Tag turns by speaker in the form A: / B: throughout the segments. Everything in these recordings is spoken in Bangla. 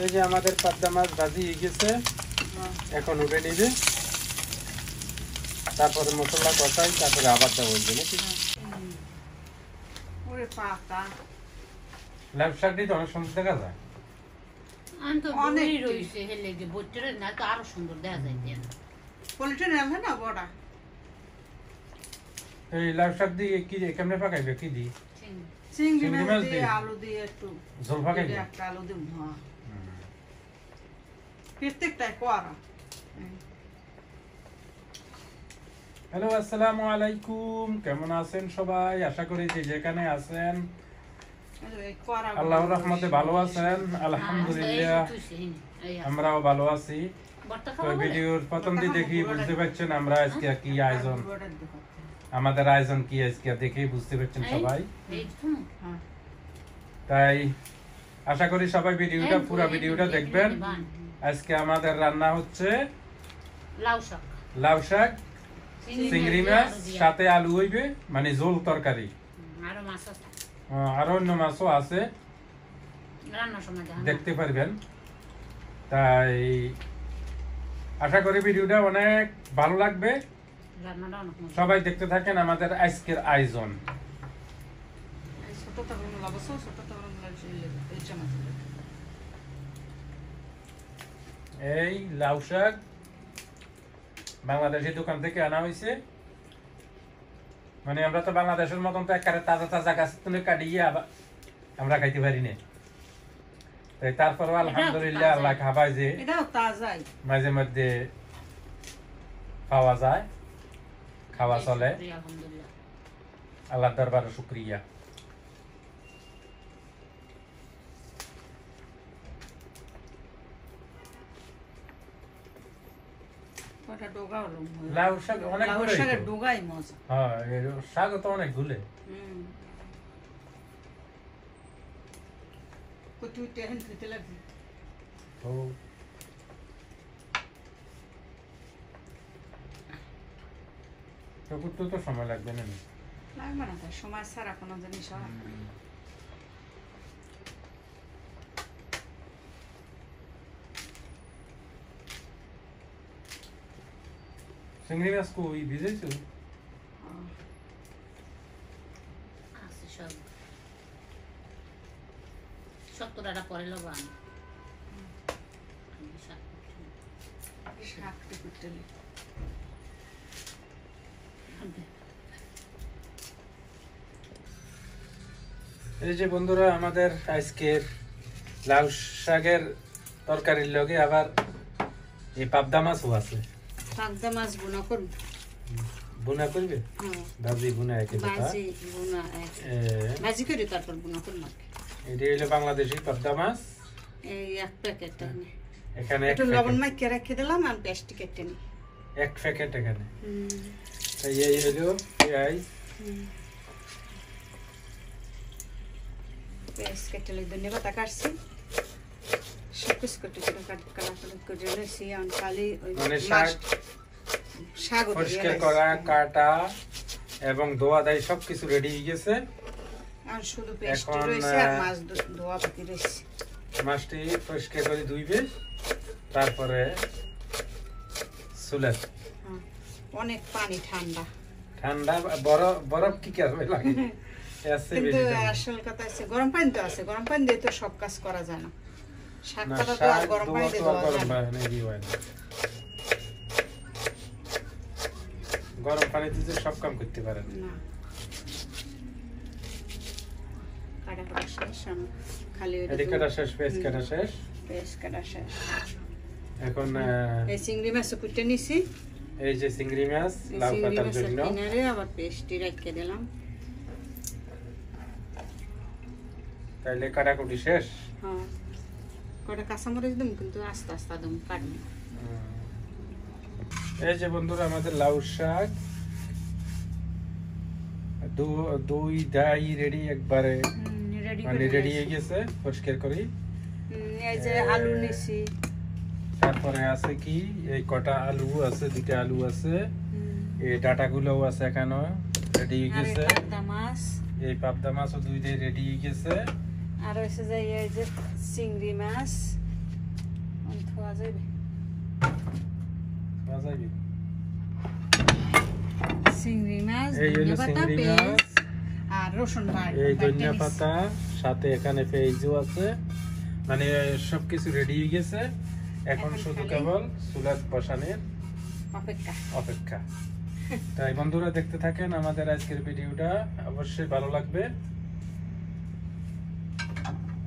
A: এই যে আমাদের পাবদা মাছ ভাজি হয়ে গেছে, এখন উঠে নিবে, তারপরে মশলা কষাই, তারপরে আবার দেওয়া হইবে নাকি। লাউ শাকটি তো অনেক সুন্দর দেখা যায়। এই লাউ শাক দিয়ে কি কেমনে পাকাইবে, কি দি
B: চিংড়ি মাছ দিয়ে আলু দিয়ে একটু
A: ঝোল পাকাইবে,
B: একটা আলু দিব। হ্যাঁ, প্রত্যেকটাই করা।
A: হ্যালো, আসসালামু আলাইকুম, কেমন আছেন সবাই? আশা করি যে যেখানে আছেন আল্লাহর রহমতে ভালো আছেন। আলহামদুলিল্লাহ আমরাও ভালো আছি। তো ভিডিওর প্রথম দিয়ে দেখি বুঝতে পারছেন আমরা আজকে কি আয়োজন, আমাদের আয়োজন কি আজকে দেখেই বুঝতে পারছেন সবাই। তাই আশা করি সবাই ভিডিওটা পুরো ভিডিওটা দেখবেন। আজকে আমাদের রান্না হচ্ছে লাউ শাক, চিংড়ি মাছ, সাথে আলু হইবে, মানে ঝোল তরকারি, আরো অন্য মাছও আছে, দেখতে পারবেন। তাই আশা করি ভিডিওটা অনেক ভালো লাগবে, সবাই দেখতে থাকেন আমাদের আজকের আয়োজন। এই লাউ শাক বাংলাদেশের দোকান থেকে আনা হয়েছে, মানে আমরা তো বাংলাদেশের মতন তো একেবারে তাজা তাজা গাছ থেকে কাটিয়ে আমরা খাইতে পারি না। তাই তারপরও আলহামদুলিল্লাহ আল্লাহ খাবাই যে মাঝে মধ্যে পাওয়া যায়, খাওয়া চলে, আল্লাহর দরবারে শুকরিয়া। লাউ শাক অনেক শাক তো অনেক গুলে তো সময় লাগবে না,
B: সময় ছাড়া কোনো জিনিস হয়।
A: চিংড়ি মাছ কই ভিজেছো?
C: পরে লবান
A: এই যে বন্ধুরা আমাদের আজকের লাউ শাকের তরকারির লগে আবার এই পাবদা মাছও আছে।
B: পাবদা মাছ বুনা করব,
A: বুনা করবে, ভাজি বুনা একে
B: ভাজি বুনা ভাজি করে তারপর বুনা করব।
A: এটা হলো বাংলাদেশি পাবদা মাছ,
B: এই এক প্যাকেট
A: এখানে
B: একটু লবণ মাখিয়ে রেখে দিলাম, আর পেস্ট কেটে নি
A: এক প্যাকেট এখানে। এই হলো পেঁয়াজ,
B: পেস্ট কেটে লই, ধন্যবাদ কাটছি সব কিছু কেটে কালা করে রেখেছি। আর খালি ওই
A: মানে শাক পরিষ্কার করা, কাটা এবং ধোয়া দেয় সবকিছু রেডি হয়ে গেছে।
B: আর শুধু পেস্ট রয়েছে আর মাছ ধোয়া বাকি রয়েছে।
A: মাছটি পরিষ্কার করে ধুইবে, তারপরে চুলে
B: অনেক পানি ঠান্ডা
A: ঠান্ডা বরফ কি করবে লাগে,
B: কিন্তু আসল কথা আছে গরম পানি তো আছে, গরম পানি দিয়ে তো সব কাজ করা যায় না। শাক কাটা তো আর গরম পানি দিয়ে ধোয়া যায় না,
A: গরম পানি দিয়ে সব কাম করতে পারেন
B: না। কাটা কাটা শেষ, খালি
A: এদিকে কাটা শেষ, পেস্ট কাটা শেষ,
B: পেস্ট কাটা শেষ।
A: এখন
B: এই চিংড়ি মাছ কুটে নিছি,
A: এই যে চিংড়ি মাছ লাউ কাটার জন্য
B: কিনারে আবার পেস্টটি রেখে দিলাম।
A: তাইলে কাটাকুটি শেষ।
B: হ্যাঁ, কটা কাঁচামরিচ দিম, কিন্তু আস্তে আস্তে দিম, কাটবো।
A: এই যে বন্ধুরা আমাদের লাউ শাক দুই দাই রেডি, একবারে মানে রেডি হয়ে গেছে, পরিষ্কার করি।
B: এই যে আলু নিছি,
A: তারপরে আছে কি এই কটা আলু আছে, দুইটা আলু আছে, এই ডাটাগুলো আছে এখানে রেডি হয়ে গেছে। এই পাবদা মাছও দুইটাই রেডি হয়ে গেছে।
B: আর হচ্ছে যে এই যে চিংড়ি মাছ, ধোয়া যাবে চিংড়ি মাছ, ধনিয়া পাতা, পেঁয়াজ আর রসুন বাটা।
A: এই ধনিয়া পাতা সাথে এখানে পেঁয়াজও আছে, মানে সবকিছু রেডি হয়ে গেছে। এখন শুধু কেবল চুলা বসানোর অপেক্ষা। তাই বন্ধুরা দেখতে থাকেন আমাদের আজকের ভিডিওটা, অবশ্যই ভালো লাগবে।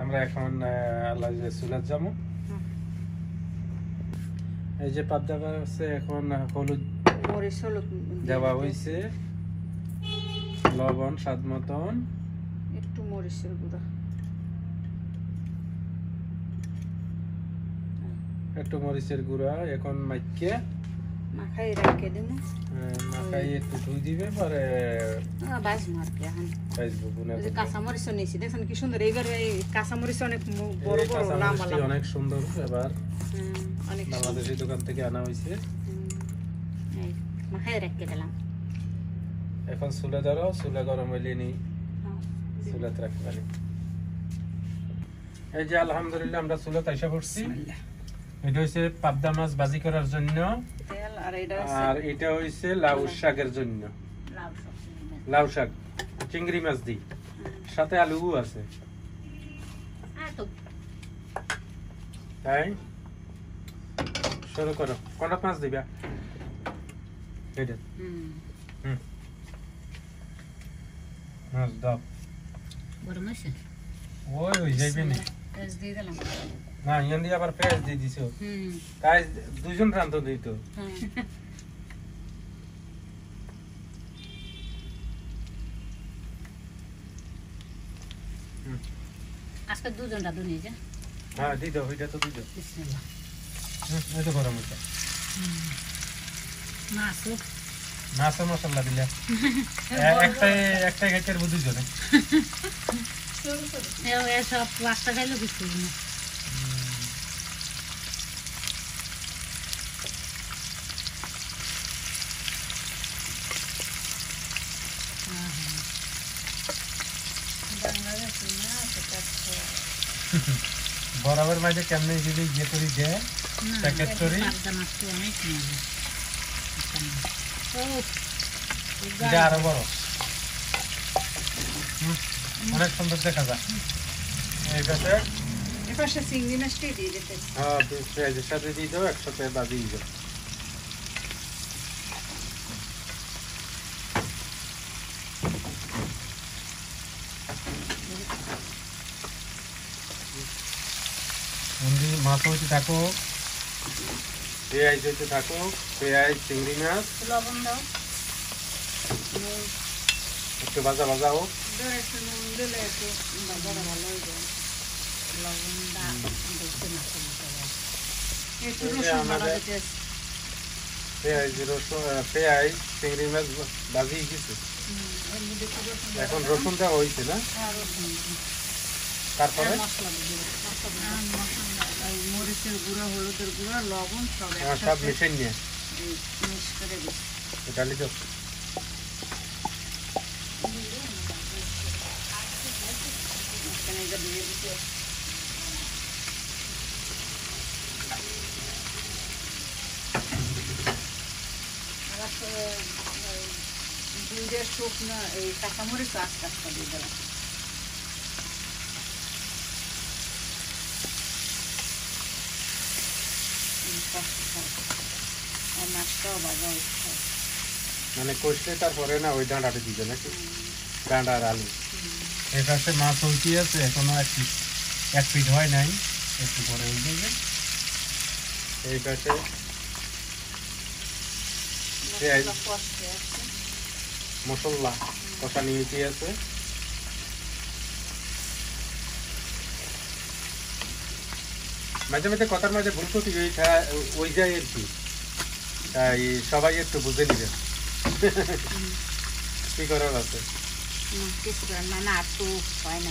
A: আমরা এখন চুলা যাবো। এই যে পাবদা আছে, এখন হলুদ দেওয়া হয়েছে, লবণ স্বাদ মতন,
B: একটু মরিচের গুঁড়া, এখন মাখাই রেখে দেব।
A: মাখাই একটু ধুই দিবে, পরে
B: কাঁচামরিচ নিয়েছি, দেখছেন কি সুন্দর। এইবার কাঁচামরিচ অনেক বড় বড় লম্বা,
A: অনেক সুন্দর। এবার বাংলাদেশি দোকান থেকে আনা হয়েছে।
C: মাখাই রেখে দিলাম।
A: এখন চুলা ধরো, চুলা গরম হইলে নি চুলাতে রাখতে পারি। এই যে আলহামদুলিল্লাহ আমরা চুলাতে এসে পড়ছি। এটা হচ্ছে পাবদা মাছ ভাজি করার জন্য, আর এটা হচ্ছে লাউ শাকের জন্য। লাউ শাক চিংড়ি মাছ দি, সাথে আলুও আছে। তাই শুরু করো। কোনটা মাছ দিবা? এটা মাছ দাও। ওই যাইবে না। না, ইয়ান দিয়ে আবার পেঁয়াজ দিয়ে দিছো। তাই দুজন রান্ধো দিত।
C: আজকে দুজন রাঁধুন এই যে।
A: হ্যাঁ দি দাও, ওইটা তো দি দাও। এই তো গরম হইছে। মাছ মশলা দিলে একটা গেটের বুঝি জনে
C: সব পাঁচটা খাইলো কিছু না।
A: বরাবর মাঝে কেমনে যদি ইয়ে করি দেয় প্যাকেট করি, আরো বড় অনেক সুন্দর দেখা যায়। এই পাশে
B: চিংড়ি মাছটাই দিয়ে দিতে।
A: হ্যাঁ, পেঁয়াজের সাথে দিয়ে দাও, একসাথে বাজিয়ে দাও। মাছ হইতে থাকো, পেঁয়াজ হইতে থাকো, পেঁয়াজ চিংড়ি মাছ
C: লবণ দাও,
A: একটু ভাজা ভাজা হোক। পেঁয়াজ চিংড়ি মাছ ভাজি গেছে, এখন রসুন দেওয়া হয়েছে না? তারপরে
B: মরিচের গুঁড়া, হলুদের গুঁড়া, লবণ
A: সব মিশিয়ে নিয়ে ডালি দাও।
B: দুইটা শুকনো এই কাঁচামরিচ আস্তে আস্তে দিয়ে দিলাম।
A: মানে কষলে তারপরে না ওই ডাঁটাটা দিবে নাকি? ডাঁটা আর আলু। এই পাশে মাছ হইতে আছে, এখনো এক ফিট হয় নাই, একটু পরে হয়ে যাবে। এই পাশে মশলা কষা নিয়ে আছে। মাঝে মাঝে কথার মাঝে ভুল করতে ওই যায় আর কি, তাই সবাই একটু বুঝে নিবে কি করার আছে।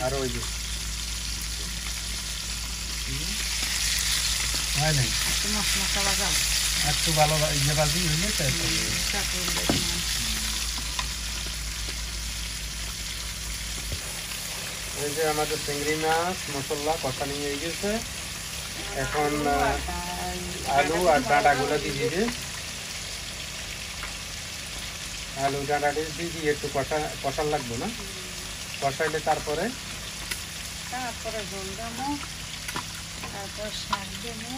A: আর ওই যে হয় নাই একটু ভালো ইয়ে বাজি হইলে এই যে আমাদের চিংড়ি মাছ মশলা কষা নিয়ে গেছে। এখন আলু আর ডাঁটাগুলো দিয়ে দিবে। আলু ডাঁটাটি দিয়ে দিয়ে একটু কষান লাগবে না, কষাইলে তারপরে
B: ঝোল দেবো, তারপর শাক দেবো,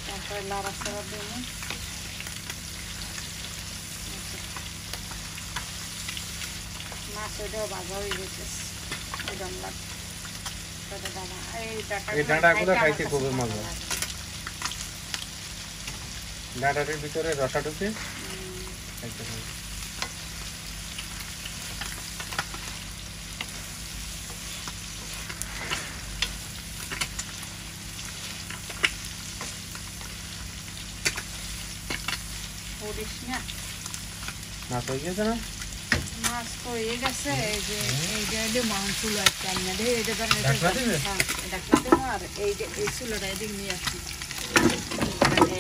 B: তারপরে নাড়াচাড়া দেবো। মাছ ওইটাও ভাজা হয়ে গেছে,
A: এই ডাঁটাগুলো খাইতে খুবই মজা। ডাঁটাটির ভিতরে রসা ঢুকে খাইতে হয়। মাছ হয়ে গেছে না?
B: মাছ তো হয়ে গেছে। এই যে এইটা মাংস চুলো একটা আনিয়ে দেয়, এইটা ঢাকনা দেবো। আর এই চুলোটা এদিক নিয়ে আসছি,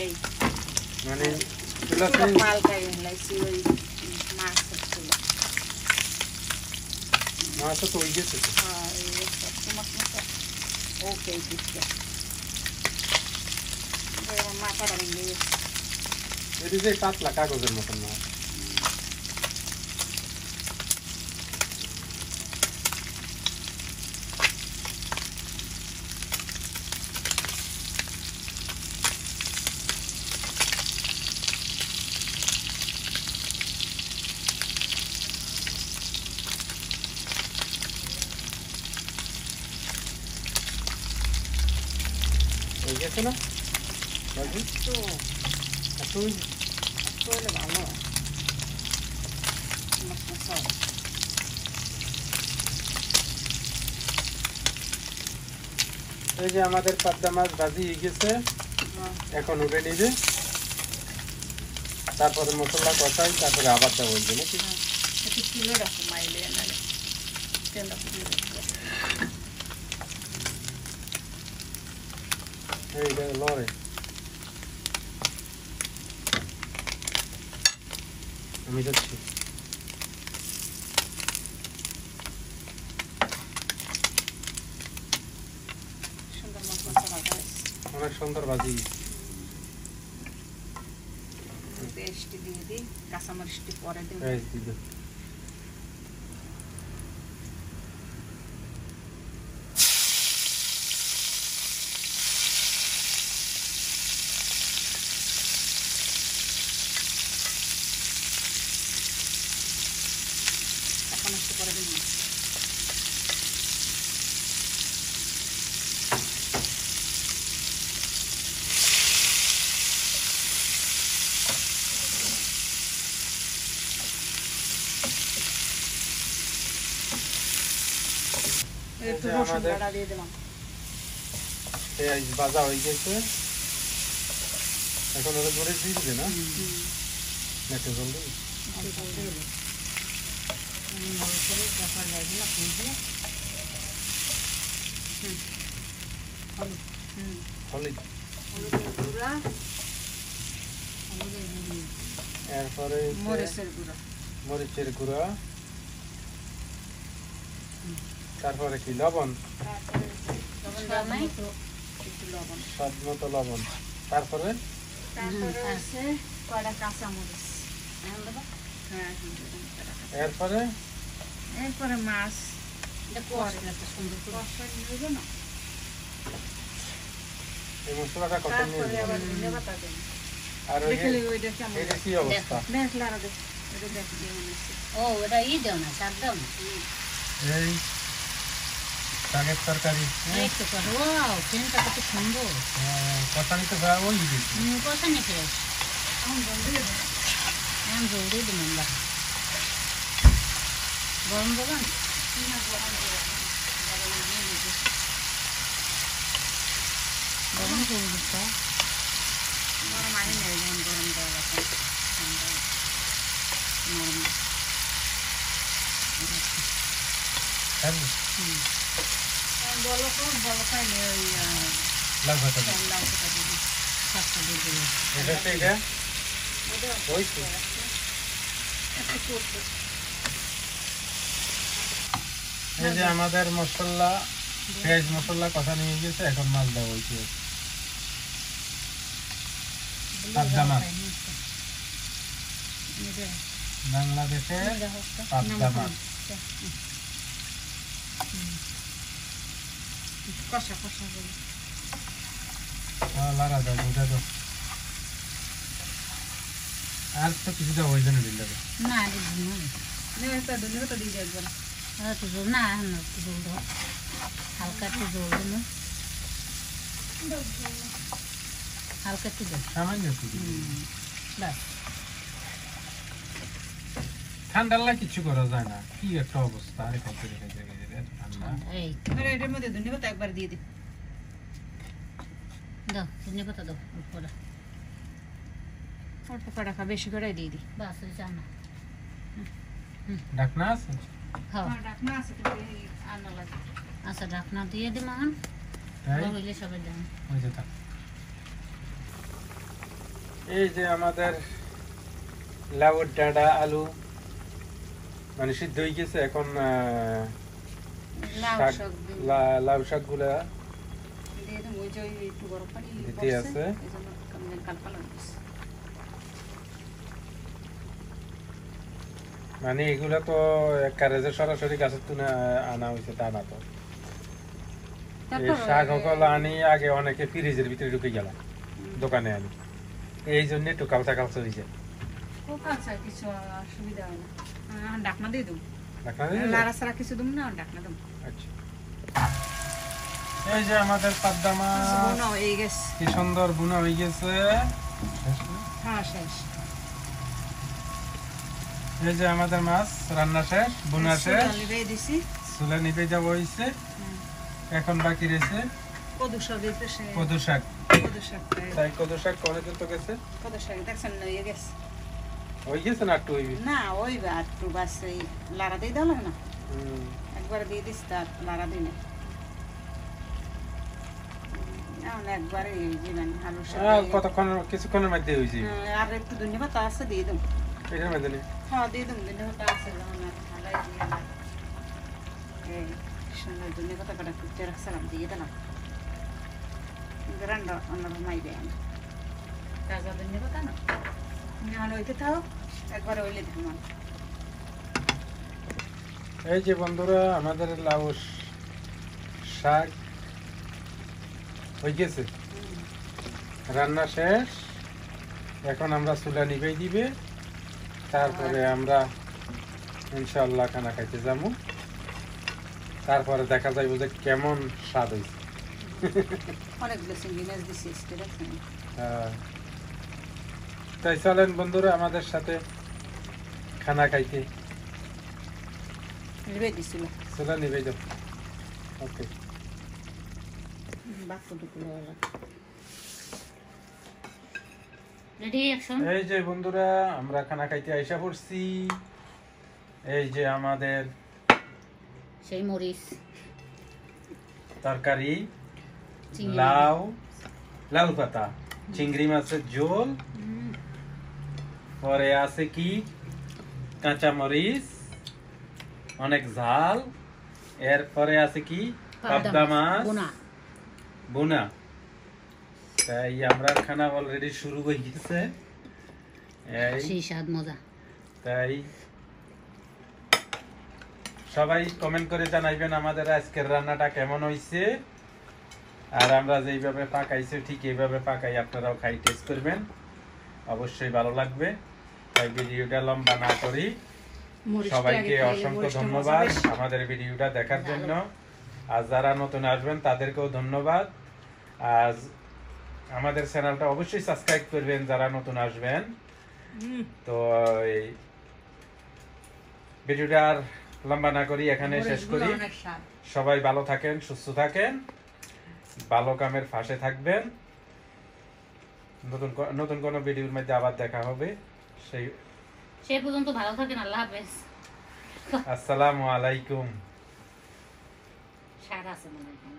B: এই
A: মানে
B: পাল্টাই লাইছি ওই মাছের চুলো।
A: মাছ তো হয়ে গেছে।
B: ওকে, মাথাটা ভেঙে গেছে।
A: এটি যে পাতলা কাগজের মতন মাছ। হয়ে গেছে না?
B: ভালো
A: এই যে আমাদের পাবদা মাছ ভাজি হয়ে গেছে, এখন উঠে নিবে, তারপরে মশলা কষাই, তারপরে আবার দেওয়া হইবে নাকি? এইটা লড়ে আমি যাচ্ছি। অনেক সুন্দর ভাজি।
B: পেস্ট দিয়ে দিই, কাঁচামরিচটি পরে দেবো। এখন একটু পরে দেবো। একটু রসুন বাটা দিয়ে দিলাম।
A: পেঁয়াজ ভাজা হয়ে গেছে, এখন ওটা ধরে দিয়ে দিবে না? একটু জলদি এরপরে মরিচের গুঁড়া, তারপরে কি লবণ, স্বাদ মতো লবণ, তারপরে এরপরে
B: মাছ
A: এই মশলাটা কত নিয়ে আর এটা কি অবস্থা?
C: ও ওটা ই দাও না, শাক দাও না।
A: এই শাকের তরকারি
C: ট্রেনটা কত সুন্দর,
A: কষানি তো ওই দিয়েছি।
C: কষা নিয়ে ফ্রেশ এখন জলদি দিন আমরা গরম দেবেন। গরম করে দিচ্ছ,
B: গরম আনি নেই, গরম দেওয়া লাগবে। বলো বলো খাইলে ওই
A: লাল ভাতা
B: দিবি, শাকটা দিয়ে দেবে।
A: এটা ওই তো। এই যে আমাদের মশলা পেঁয়াজ মশলা কষা নিয়ে গেছে, এখন মাছ দেওয়া হয়েছে। পাবদা মাছ, বাংলাদেশের পাবদা মাছ।
B: কষা কষা বলি
A: লারা দাও, দুটা দাও। আর তো কিছু দেওয়া হয়েছে না দিলে
C: না
B: একটা দুনিয়া তো দিয়ে একবার
C: একটু জল না একটু জল দাও, হালকা একটু জল দেবো, হালকা একটু জল
A: সামান্য একটু দিবি।
C: বাস।
A: ঠান্ডা লাগলে কিছু করা যায় না, কি একটা অবস্থা। আরে কত ঠান্ডা।
C: এই
B: এটার মধ্যে ধনিয়া পাতা একবার দিয়ে দিই।
C: দাও ধনিয়া পাতা দাও অল্প করে,
B: অল্প করে খা, বেশি করে দিয়ে দিই।
C: বাস ওই চাও না।
A: ঢাকনা আছে?
C: হ্যাঁ
B: ঢাকনা আছে তো আনা লাগে।
C: আচ্ছা ঢাকনা দিয়ে দিই মাহান,
A: তাই
C: হইলে সবাই দেন।
A: ওই যে থাক। এই যে আমাদের লাউর ডাঁটা আলু মানে সিদ্ধ হয়ে গেছে। এখন
B: লাউ
A: শাক,
B: শাক দিয়ে
A: লাউ শাক গুলা
B: দিয়ে দিই। ওই যে একটু গরম পানি
A: দিতে আছে।
B: এজন্য কেমন কালকা লাগছে।
A: মানে এগুলা তো একেবারে যে সরাসরি গাছের তুলে আনা হয়েছে তা না তো। এই শাক সকল আনি আগে অনেকে ফ্রিজের ভিতরে ঢুকে গেল, দোকানে আনি, এই জন্য একটু কালচা কালচা হয়েছে।
B: ও কাঁচা কিছু অসুবিধা হয় না। ঢাকনা দিয়ে দেবো,
A: ঢাকনা দিয়ে দিলে?
B: লাড়া ছাড়া কিছু দেবো না, ঢাকনা দেবো।
A: আচ্ছা। এই যে আমাদের পাবদা মাছ
B: বোনা হয়ে গেছে।
A: কি সুন্দর বুনা হয়ে গেছে।
B: হ্যাঁ শেষ।
A: এই যে আমাদের মাছ রান্না শেষ, বুনা শেষ,
B: লিবে দিছি।
A: চুলা নিভে যাওয়া হয়েছে। এখন বাকি রয়েছে
B: কদু শাক দিতে সে
A: কদু শাক।
B: কদু শাক
A: তাই কদু শাক কনে তো গেছে,
B: কদু শাক দেখছেন না হয়ে গেছে।
A: হয়ে গেছে না একটু হইবি?
B: না ওই একটু বাস এই লাড়া দিয়ে দাও লাগে না,
A: হুম।
B: একবার দিয়ে দিস তার লাড়া দিই না। একবারে দিবেন আলু শাক।
A: কতক্ষণ কিছুক্ষণের মধ্যে হয়েছে
B: আর একটু ধনিয়া পাতা আছে দিয়ে দেবো।
A: এটার মধ্যে নেই?
B: হ্যাঁ দিয়ে দেবো, ধনিয়া পাতা আছে যখন ঠান্ডায় দিয়ে না। এই সুন্দর ধনিয়া পাতা কটা কুচে রাখছিলাম দিয়ে দিলাম। রান্না অন্যরকম আইবে আমি তাজা ধনিয়া পাতা না এখন ওইতে থাও, একবারে ওইলে দেখুন।
A: এই যে বন্ধুরা আমাদের লাউ শাক হয়ে গেছে, রান্না শেষ। এখন আমরা চুলা নিভেই দিবে, তারপরে আমরা ইনশাআল্লাহ খানা খাইতে যাবো। তারপরে দেখা যাইব যে কেমন স্বাদ হয়েছে।
B: অনেকগুলো চিংড়ি মাছ দিছি দেখছেন।
A: তাই চলেন বন্ধুরা আমাদের সাথে খানা খাইতে।
B: লিবে দিছিল
A: চুলা নিভেই যাও। ওকে।
B: বাক্য দুপুর
C: রেডি অ্যাকশন।
A: এই যে বন্ধুরা আমরা খানা খাইতে আইসা পড়ছি। এই যে আমাদের
C: সেই মরিচ
A: তরকারি,
C: চিংড়ি।
A: লাউ, লাউ পাতা, চিংড়ি মাছের ঝোল, পরে আছে কি কাঁচা মরিচ, অনেক ঝাল, এরপরে আছে কি পাবদা মাছ বুনা। তাই আমরা খানা অলরেডি শুরু হয়ে গেছে।
C: সেই স্বাদ মজা।
A: তাই সবাই কমেন্ট করে জানাইবেন আমাদের আজকের রান্নাটা কেমন হয়েছে। আর আমরা যেইভাবে পাকাইছি ঠিক এইভাবে পাকাই আপনারাও খাই টেস্ট করবেন, অবশ্যই ভালো লাগবে। তাই ভিডিওটা লম্বা না করি, সবাইকে অসংখ্য ধন্যবাদ আমাদের ভিডিওটা দেখার জন্য। আর যারা নতুন আসবেন তাদেরকেও ধন্যবাদ। আজ আমাদের চ্যানেলটা অবশ্যই সাবস্ক্রাইব করবেন যারা নতুন আসবেন। তো এই ভিডিওটা আর লম্বা না করি এখানে শেষ করি। সবাই ভালো থাকেন, সুস্থ থাকেন, ভালো কামের ফাঁসে থাকবেন। নতুন কোন ভিডিওর মধ্যে আবার দেখা হবে।
C: সেই পর্যন্ত ভালো থাকেন। আল্লাহ হাফেজ।
A: আসসালামু আলাইকুম।
C: শাক আছে মনে হয়।